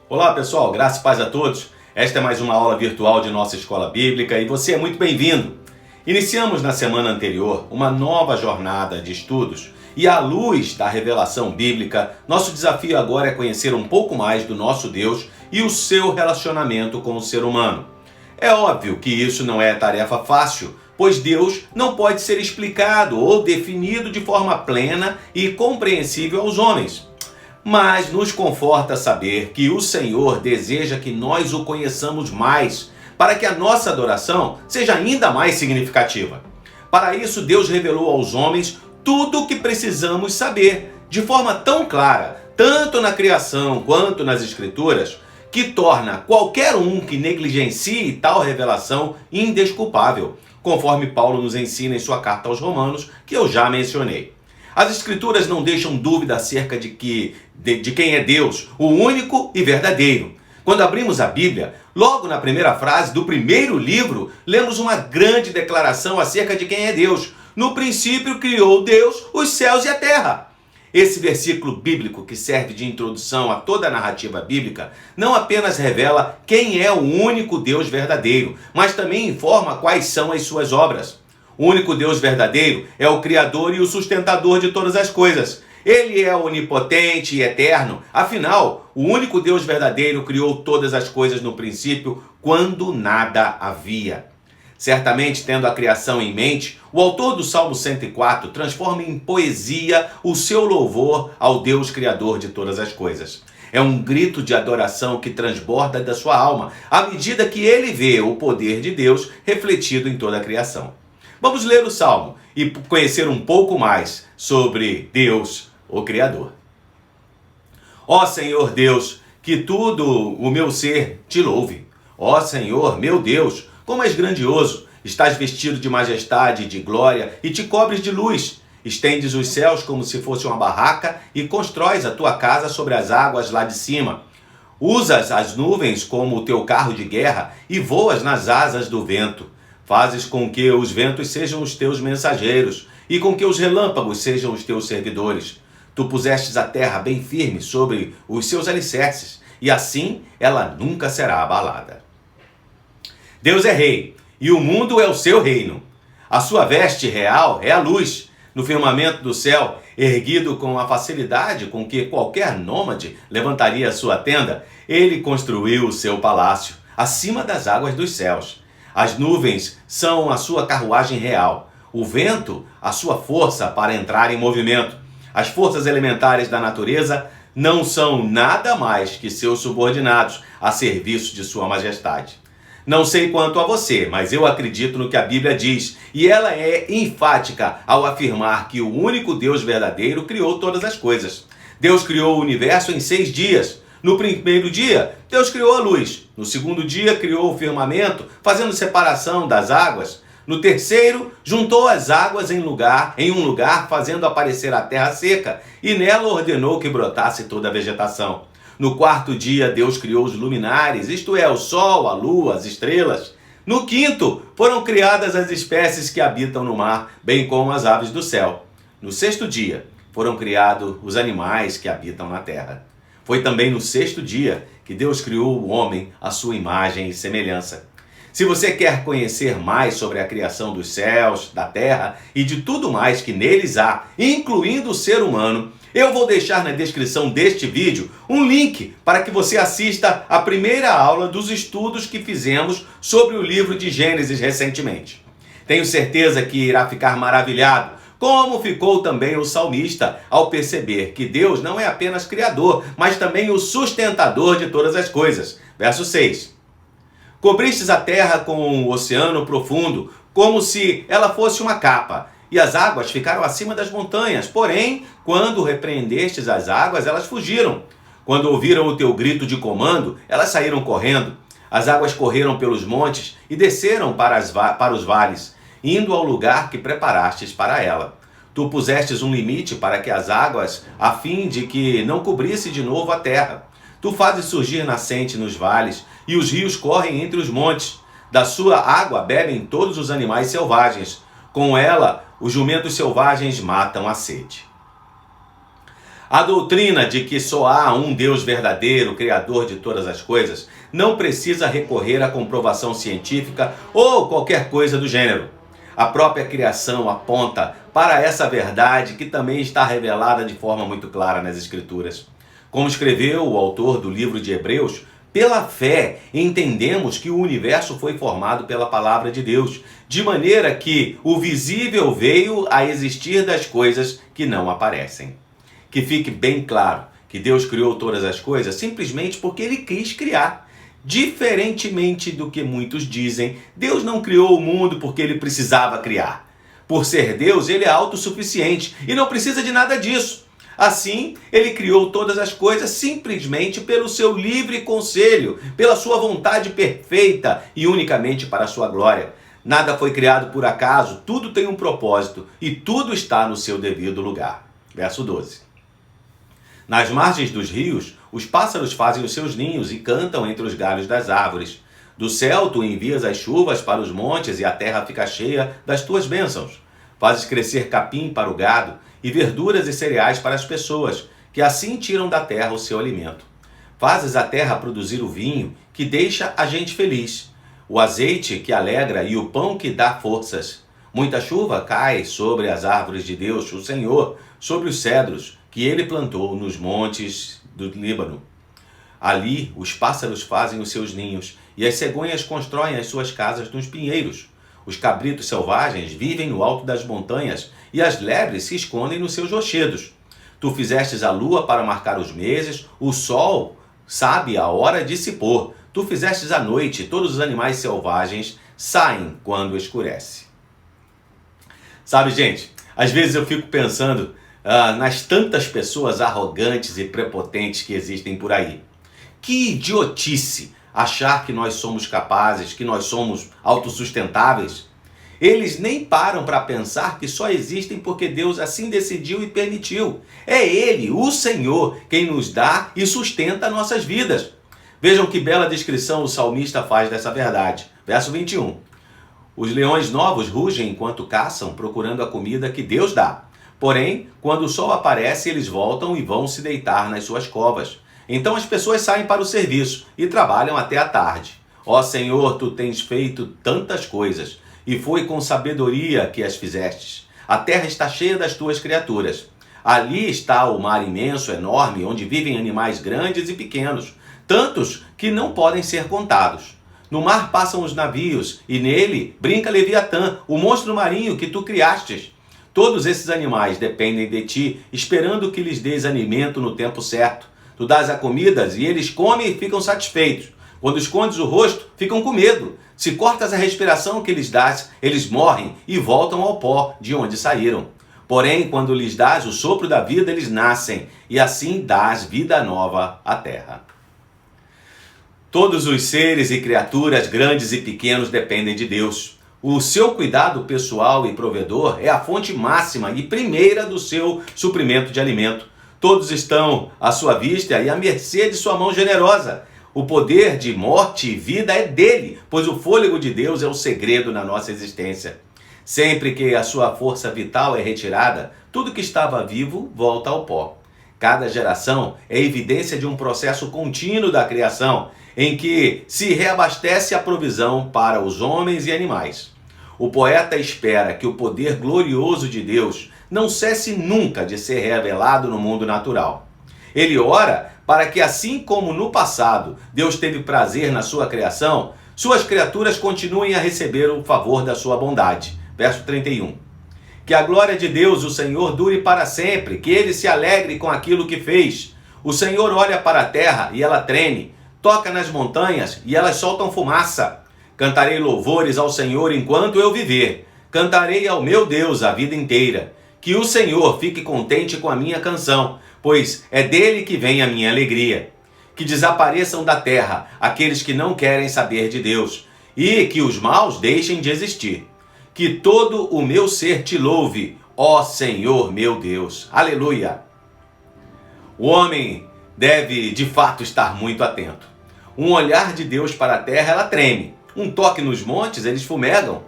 Olá pessoal, graça e paz a todos. Esta é mais uma aula virtual de nossa escola bíblica e você é muito bem-vindo. Iniciamos na semana anterior uma nova jornada de estudos e à luz da revelação bíblica, nosso desafio agora é conhecer um pouco mais do nosso Deus e o seu relacionamento com o ser humano. É óbvio que isso não é tarefa fácil, pois Deus não pode ser explicado ou definido de forma plena e compreensível aos homens. Mas nos conforta saber que o Senhor deseja que nós o conheçamos mais, para que a nossa adoração seja ainda mais significativa. Para isso, Deus revelou aos homens tudo o que precisamos saber, de forma tão clara, tanto na criação quanto nas Escrituras, que torna qualquer um que negligencie tal revelação indesculpável, conforme Paulo nos ensina em sua carta aos Romanos, que eu já mencionei. As Escrituras não deixam dúvida acerca de quem é Deus, o único e verdadeiro. Quando abrimos a Bíblia, logo na primeira frase do primeiro livro, lemos uma grande declaração acerca de quem é Deus. No princípio criou Deus os céus e a terra. Esse versículo bíblico, que serve de introdução a toda a narrativa bíblica, não apenas revela quem é o único Deus verdadeiro, mas também informa quais são as suas obras. O único Deus verdadeiro é o Criador e o sustentador de todas as coisas. Ele é onipotente e eterno. Afinal, o único Deus verdadeiro criou todas as coisas no princípio, quando nada havia. Certamente, tendo a criação em mente, o autor do Salmo 104 transforma em poesia o seu louvor ao Deus Criador de todas as coisas. É um grito de adoração que transborda da sua alma, à medida que ele vê o poder de Deus refletido em toda a criação. Vamos ler o Salmo e conhecer um pouco mais sobre Deus, o Criador. Ó Senhor Deus, que tudo o meu ser te louve. Ó Senhor, meu Deus, como és grandioso, estás vestido de majestade e de glória e te cobres de luz. Estendes os céus como se fosse uma barraca e constróis a tua casa sobre as águas lá de cima. Usas as nuvens como o teu carro de guerra e voas nas asas do vento. Fazes com que os ventos sejam os teus mensageiros e com que os relâmpagos sejam os teus servidores. Tu pusestes a terra bem firme sobre os seus alicerces, e assim ela nunca será abalada. Deus é rei, e o mundo é o seu reino. A sua veste real é a luz. No firmamento do céu, erguido com a facilidade com que qualquer nômade levantaria a sua tenda, ele construiu o seu palácio, acima das águas dos céus. As nuvens são a sua carruagem real, o vento, a sua força para entrar em movimento. As forças elementares da natureza não são nada mais que seus subordinados a serviço de sua majestade. Não sei quanto a você, mas eu acredito no que a Bíblia diz, e ela é enfática ao afirmar que o único Deus verdadeiro criou todas as coisas. Deus criou o universo em 6 dias. No primeiro dia, Deus criou a luz. No segundo dia, criou o firmamento, fazendo separação das águas. No terceiro, juntou as águas em um lugar, fazendo aparecer a terra seca, e nela ordenou que brotasse toda a vegetação. No quarto dia, Deus criou os luminares, isto é, o sol, a lua, as estrelas. No quinto, foram criadas as espécies que habitam no mar, bem como as aves do céu. No sexto dia, foram criados os animais que habitam na terra. Foi também no sexto dia que Deus criou o homem à sua imagem e semelhança. Se você quer conhecer mais sobre a criação dos céus, da terra e de tudo mais que neles há, incluindo o ser humano, eu vou deixar na descrição deste vídeo um link para que você assista a primeira aula dos estudos que fizemos sobre o livro de Gênesis recentemente. Tenho certeza que irá ficar maravilhado, como ficou também o salmista ao perceber que Deus não é apenas criador, mas também o sustentador de todas as coisas. Verso 6. Cobristes a terra com o oceano profundo, como se ela fosse uma capa, e as águas ficaram acima das montanhas. Porém, quando repreendestes as águas, elas fugiram. Quando ouviram o teu grito de comando, elas saíram correndo. As águas correram pelos montes e desceram para os vales, indo ao lugar que preparastes para ela. Tu pusestes um limite para que as águas, a fim de que não cobrisse de novo a terra. Tu fazes surgir nascente nos vales, e os rios correm entre os montes. Da sua água bebem todos os animais selvagens. Com ela, os jumentos selvagens matam a sede. A doutrina de que só há um Deus verdadeiro, Criador de todas as coisas, não precisa recorrer à comprovação científica ou qualquer coisa do gênero. A própria criação aponta para essa verdade que também está revelada de forma muito clara nas Escrituras. Como escreveu o autor do livro de Hebreus, pela fé entendemos que o universo foi formado pela palavra de Deus, de maneira que o visível veio a existir das coisas que não aparecem. Que fique bem claro que Deus criou todas as coisas simplesmente porque Ele quis criar. Diferentemente do que muitos dizem, Deus não criou o mundo porque Ele precisava criar. Por ser Deus, Ele é autossuficiente e não precisa de nada disso. Assim, Ele criou todas as coisas simplesmente pelo seu livre conselho, pela sua vontade perfeita e unicamente para a sua glória. Nada foi criado por acaso, tudo tem um propósito e tudo está no seu devido lugar. Verso 12. Nas margens dos rios, os pássaros fazem os seus ninhos e cantam entre os galhos das árvores. Do céu tu envias as chuvas para os montes e a terra fica cheia das tuas bênçãos. Fazes crescer capim para o gado e verduras e cereais para as pessoas, que assim tiram da terra o seu alimento. Fazes a terra produzir o vinho, que deixa a gente feliz, o azeite que alegra e o pão que dá forças. Muita chuva cai sobre as árvores de Deus, o Senhor, sobre os cedros que Ele plantou nos montes do Líbano. Ali os pássaros fazem os seus ninhos e as cegonhas constroem as suas casas nos pinheiros. Os cabritos selvagens vivem no alto das montanhas e as lebres se escondem nos seus rochedos. Tu fizestes a lua para marcar os meses, o sol sabe a hora de se pôr. Tu fizestes a noite, todos os animais selvagens saem quando escurece. Sabe, gente, às vezes eu fico pensando nas tantas pessoas arrogantes e prepotentes que existem por aí. Que idiotice achar que nós somos capazes, que nós somos autossustentáveis. Eles nem param para pensar que só existem porque Deus assim decidiu e permitiu. É Ele, o Senhor, quem nos dá e sustenta nossas vidas. Vejam que bela descrição o salmista faz dessa verdade. Verso 21. Os leões novos rugem enquanto caçam, procurando a comida que Deus dá. Porém, quando o sol aparece, eles voltam e vão se deitar nas suas covas. Então as pessoas saem para o serviço e trabalham até a tarde. Ó Senhor, Tu tens feito tantas coisas, e foi com sabedoria que as fizestes. A terra está cheia das Tuas criaturas. Ali está o mar imenso, enorme, onde vivem animais grandes e pequenos, tantos que não podem ser contados. No mar passam os navios, e nele brinca Leviatã, o monstro marinho que Tu criastes. Todos esses animais dependem de Ti, esperando que lhes dês alimento no tempo certo. Tu dás a comidas e eles comem e ficam satisfeitos. Quando escondes o rosto, ficam com medo. Se cortas a respiração que lhes dás, eles morrem e voltam ao pó de onde saíram. Porém, quando lhes dás o sopro da vida, eles nascem, e assim dás vida nova à terra. Todos os seres e criaturas, grandes e pequenos, dependem de Deus. O seu cuidado pessoal e provedor é a fonte máxima e primeira do seu suprimento de alimento. Todos estão à sua vista e à mercê de sua mão generosa. O poder de morte e vida é dele, pois o fôlego de Deus é o segredo na nossa existência. Sempre que a sua força vital é retirada, tudo que estava vivo volta ao pó. Cada geração é evidência de um processo contínuo da criação, em que se reabastece a provisão para os homens e animais. O poeta espera que o poder glorioso de Deus não cesse nunca de ser revelado no mundo natural. Ele ora para que, assim como no passado Deus teve prazer na sua criação, suas criaturas continuem a receber o favor da sua bondade. Verso 31. Que a glória de Deus, o Senhor, dure para sempre, que Ele se alegre com aquilo que fez. O Senhor olha para a terra e ela treme, toca nas montanhas e elas soltam fumaça. Cantarei louvores ao Senhor enquanto eu viver. Cantarei ao meu Deus a vida inteira. Que o Senhor fique contente com a minha canção, pois é dele que vem a minha alegria. Que desapareçam da terra aqueles que não querem saber de Deus, e que os maus deixem de existir. Que todo o meu ser te louve, ó Senhor meu Deus. Aleluia! O homem deve de fato estar muito atento. Um olhar de Deus para a terra, ela treme. Um toque nos montes, eles fumegam.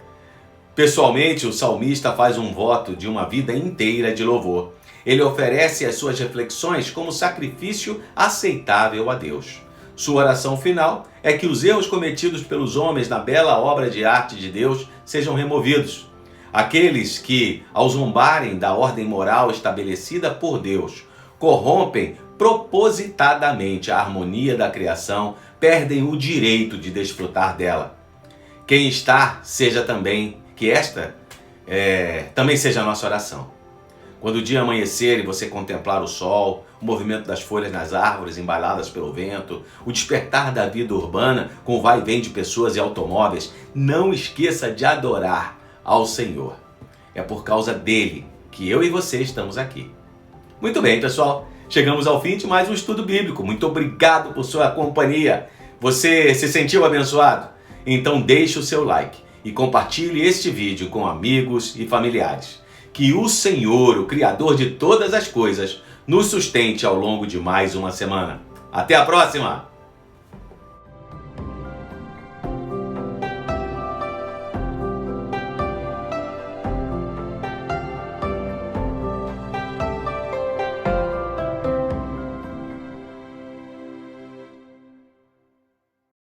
Pessoalmente, o salmista faz um voto de uma vida inteira de louvor. Ele oferece as suas reflexões como sacrifício aceitável a Deus. Sua oração final é que os erros cometidos pelos homens na bela obra de arte de Deus sejam removidos. Aqueles que, ao zombarem da ordem moral estabelecida por Deus, corrompem propositadamente a harmonia da criação, perdem o direito de desfrutar dela. Quem está, seja também, que esta também seja a nossa oração. Quando o dia amanhecer e você contemplar o sol, o movimento das folhas nas árvores embaladas pelo vento, o despertar da vida urbana com o vai e vem de pessoas e automóveis, não esqueça de adorar ao Senhor. É por causa dele que eu e você estamos aqui. Muito bem, pessoal. Chegamos ao fim de mais um estudo bíblico. Muito obrigado por sua companhia. Você se sentiu abençoado? Então deixe o seu like e compartilhe este vídeo com amigos e familiares. Que o Senhor, o Criador de todas as coisas, nos sustente ao longo de mais uma semana. Até a próxima!